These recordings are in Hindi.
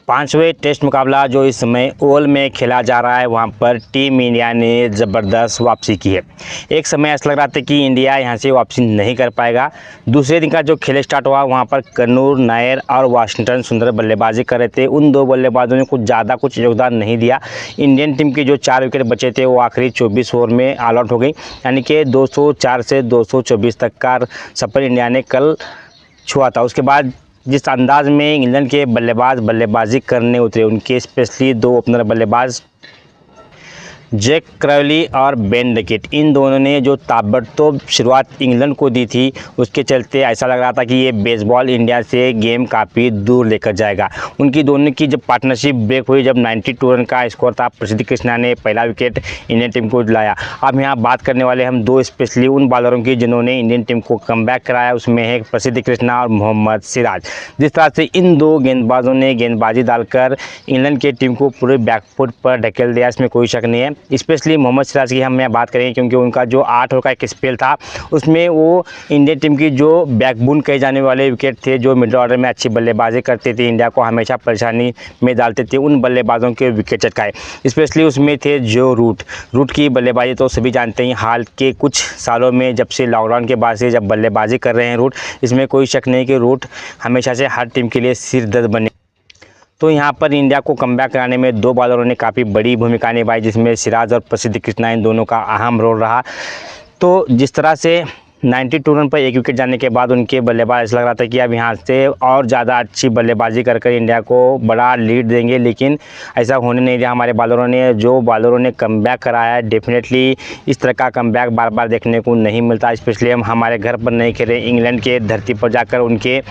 पांचवें टेस्ट मुकाबला जो इस समय ओवल में खेला जा रहा है, वहां पर टीम इंडिया ने ज़बरदस्त वापसी की है। एक समय ऐसा लग रहा था कि इंडिया यहां से वापसी नहीं कर पाएगा। दूसरे दिन का जो खेल स्टार्ट हुआ, वहां पर कन्नूर, नायर और वाशिंगटन सुंदर बल्लेबाजी कर रहे थे। उन दो बल्लेबाजों ने कुछ योगदान नहीं दिया। इंडियन टीम के जो 4 विकेट बचे थे, वो आखिरी 24 ओवर में ऑल आउट हो गई, यानी कि 204 से 224 तक का सफर इंडिया ने कल छुआ था। उसके बाद जिस अंदाज में इंग्लैंड के बल्लेबाज बल्लेबाजी करने उतरे, उनके स्पेशली 2 ओपनर बल्लेबाज जैक क्रायली और बेन डकेट, इन दोनों ने जो ताबड़तोड़ शुरुआत इंग्लैंड को दी थी, उसके चलते ऐसा लग रहा था कि ये बेसबॉल इंडिया से गेम काफ़ी दूर लेकर जाएगा। उनकी दोनों की जब पार्टनरशिप ब्रेक हुई, जब 92 रन का स्कोर था, प्रसिद्ध कृष्णा ने पहला विकेट इंडियन टीम को दिलाया। अब यहाँ बात करने वाले हम 2 स्पेशली उन बॉलरों की जिन्होंने इंडियन टीम को कमबैक कराया। उसमें है प्रसिद्ध कृष्णा और मोहम्मद सिराज। जिस तरह से इन 2 गेंदबाजों ने गेंदबाजी डालकर इंग्लैंड की टीम को पूरे बैकफुट पर ढकेल दिया, इसमें कोई शक नहीं है। स्पेशली मोहम्मद सिराज की हम बात करें, क्योंकि उनका जो 8 ओवर का एक स्पेल था, उसमें वो इंडियन टीम की जो बैकबोन कहे जाने वाले विकेट थे, जो मिडिल ऑर्डर में अच्छी बल्लेबाजी करते थे, इंडिया को हमेशा परेशानी में डालते थे, उन बल्लेबाजों के विकेट चटकाए। स्पेशली उसमें थे जो रूट की बल्लेबाजी तो सभी जानते हैं। हाल के कुछ सालों में जब से लॉकडाउन के बाद से जब बल्लेबाजी कर रहे हैं रूट, इसमें कोई शक नहीं कि रूट हमेशा से हर टीम के लिए सिर दर्द बने। तो यहाँ पर इंडिया को कमबैक कराने में 2 बॉलरों ने काफ़ी बड़ी भूमिका निभाई, जिसमें सिराज और प्रसिद्ध कृष्णा, इन दोनों का अहम रोल रहा। तो जिस तरह से 92 रन पर 1 विकेट जाने के बाद उनके बल्लेबाज ऐसा लग रहा था कि अब यहाँ से और ज़्यादा अच्छी बल्लेबाजी कर इंडिया को बड़ा लीड देंगे, लेकिन ऐसा होने नहीं दिया। हमारे बॉलरों ने जो बॉलरों ने कमबैक कराया, डेफिनेटली इस तरह का कमबैक बार बार देखने को नहीं मिलता। स्पेशली हम हमारे घर पर नहीं खेले, इंग्लैंड के धरती पर जाकर उनके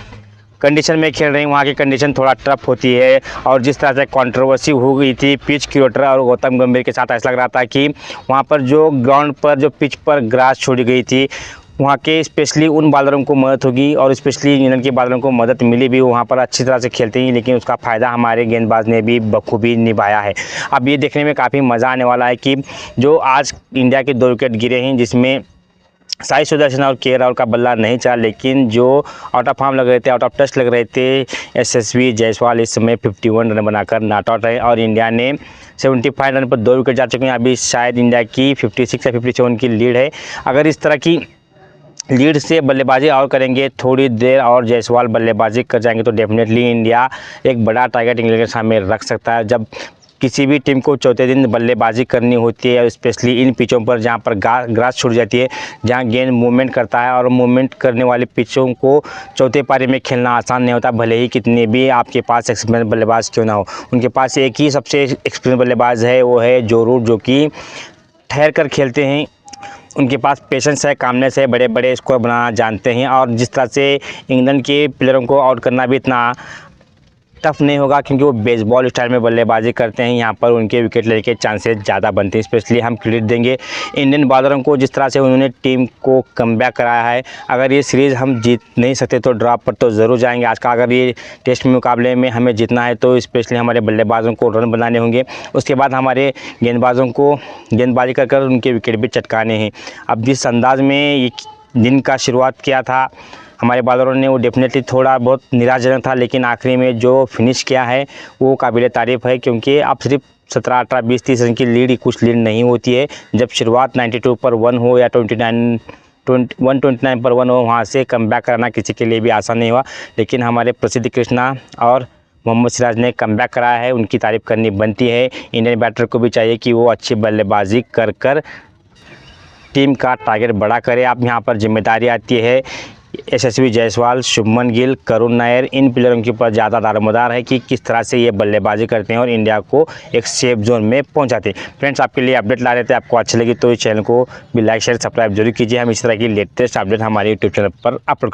कंडीशन में खेल रहे हैं। वहाँ की कंडीशन थोड़ा टफ होती है, और जिस तरह से कंट्रोवर्सी हो गई थी पिच क्यूरेटर और गौतम गंभीर के साथ, ऐसा लग रहा था कि वहाँ पर जो ग्राउंड पर जो पिच पर ग्रास छोड़ी गई थी, वहाँ के स्पेशली उन बॉलरों को मदद होगी, और स्पेशली इंग्लैंड के बॉलरों को मदद मिली भी। वहाँ पर अच्छी तरह से खेलते हैं, लेकिन उसका फ़ायदा हमारे गेंदबाज ने भी बखूबी निभाया है। अब ये देखने में काफ़ी मज़ा आने वाला है कि जो आज इंडिया के 2 विकेट गिरे हैं, जिसमें साई सुदर्शन और के राहुल का बल्ला नहीं चला, लेकिन जो आउट ऑफ फॉर्म लग रहे थे, आउट ऑफ टच लग रहे थे, यशस्वी जायसवाल इस समय 51 रन बनाकर नॉट आउट है, और इंडिया ने 75 रन पर 2 विकेट जा चुके हैं। अभी शायद इंडिया की 56 या 57 की लीड है। अगर इस तरह की लीड से बल्लेबाजी और करेंगे, थोड़ी देर और जायसवाल बल्लेबाजी कर जाएंगे, तो डेफिनेटली इंडिया एक बड़ा टारगेट इंग्लैंड के सामने रख सकता है। जब किसी भी टीम को चौथे दिन बल्लेबाजी करनी होती है, स्पेशली इन पिचों पर जहां पर ग्रास छूट जाती है, जहां गेंद मूवमेंट करता है, और मूवमेंट करने वाले पिचों को चौथे पारी में खेलना आसान नहीं होता, भले ही कितने भी आपके पास एक्सपीरियंस बल्लेबाज क्यों ना हो। उनके पास एक ही सबसे एक्सपीरियंस बल्लेबाज है, वो है जो रूट, जो कि ठहर कर खेलते हैं। उनके पास पेशेंस है, कामनेस है, बड़े बड़े स्कोर बनाना जानते हैं, और जिस तरह से इंग्लैंड के प्लेयरों को आउट करना भी इतना टफ नहीं होगा, क्योंकि वो बेसबॉल स्टाइल में बल्लेबाजी करते हैं। यहाँ पर उनके विकेट लेने के चांसेस ज़्यादा बनते हैं। स्पेशली हम क्रेडिट देंगे इंडियन बॉलरों को, जिस तरह से उन्होंने टीम को कमबैक कराया है। अगर ये सीरीज़ हम जीत नहीं सकते तो ड्रॉ पर तो ज़रूर जाएंगे। आज का अगर ये टेस्ट मुकाबले में हमें जीतना है, तो स्पेशली हमारे बल्लेबाजों को रन बनाने होंगे। उसके बाद हमारे गेंदबाजों को गेंदबाजी कर उनके विकेट भी चटकाने हैं। अब जिस अंदाज में ये दिन का शुरुआत किया था हमारे बॉलरों ने, वो डेफिनेटली थोड़ा बहुत निराशाजनक था, लेकिन आखिरी में जो फिनिश किया है वो काबिल तारीफ़ है। क्योंकि अब सिर्फ 17, 18, 20, 30 रन की लीड, कुछ लीड नहीं होती है। जब शुरुआत 92 पर 1 हो या 129 पर 1 हो, वहाँ से कमबैक कराना किसी के लिए भी आसान नहीं हुआ। लेकिन हमारे प्रसिद्ध कृष्णा और मोहम्मद सिराज ने कमबैक कराया है, उनकी तारीफ़ करनी बनती है। इंडियन बैटर को भी चाहिए कि वो अच्छी बल्लेबाजी कर टीम का टारगेट बड़ा करे। अब यहाँ पर जिम्मेदारी आती है यशस्वी जायसवाल, शुभमन गिल, करुण नायर, इन प्लेयरों के ऊपर ज़्यादा दारोमदार है कि किस तरह से ये बल्लेबाजी करते हैं और इंडिया को एक सेफ जोन में पहुंचाते हैं। फ्रेंड्स, आपके लिए अपडेट ला रहे थे, आपको अच्छी लगी तो इस चैनल को भी लाइक शेयर सब्सक्राइब जरूर कीजिए। हम इस तरह की लेटेस्ट अपडेट हमारे यूट्यूब चैनल पर अपलोड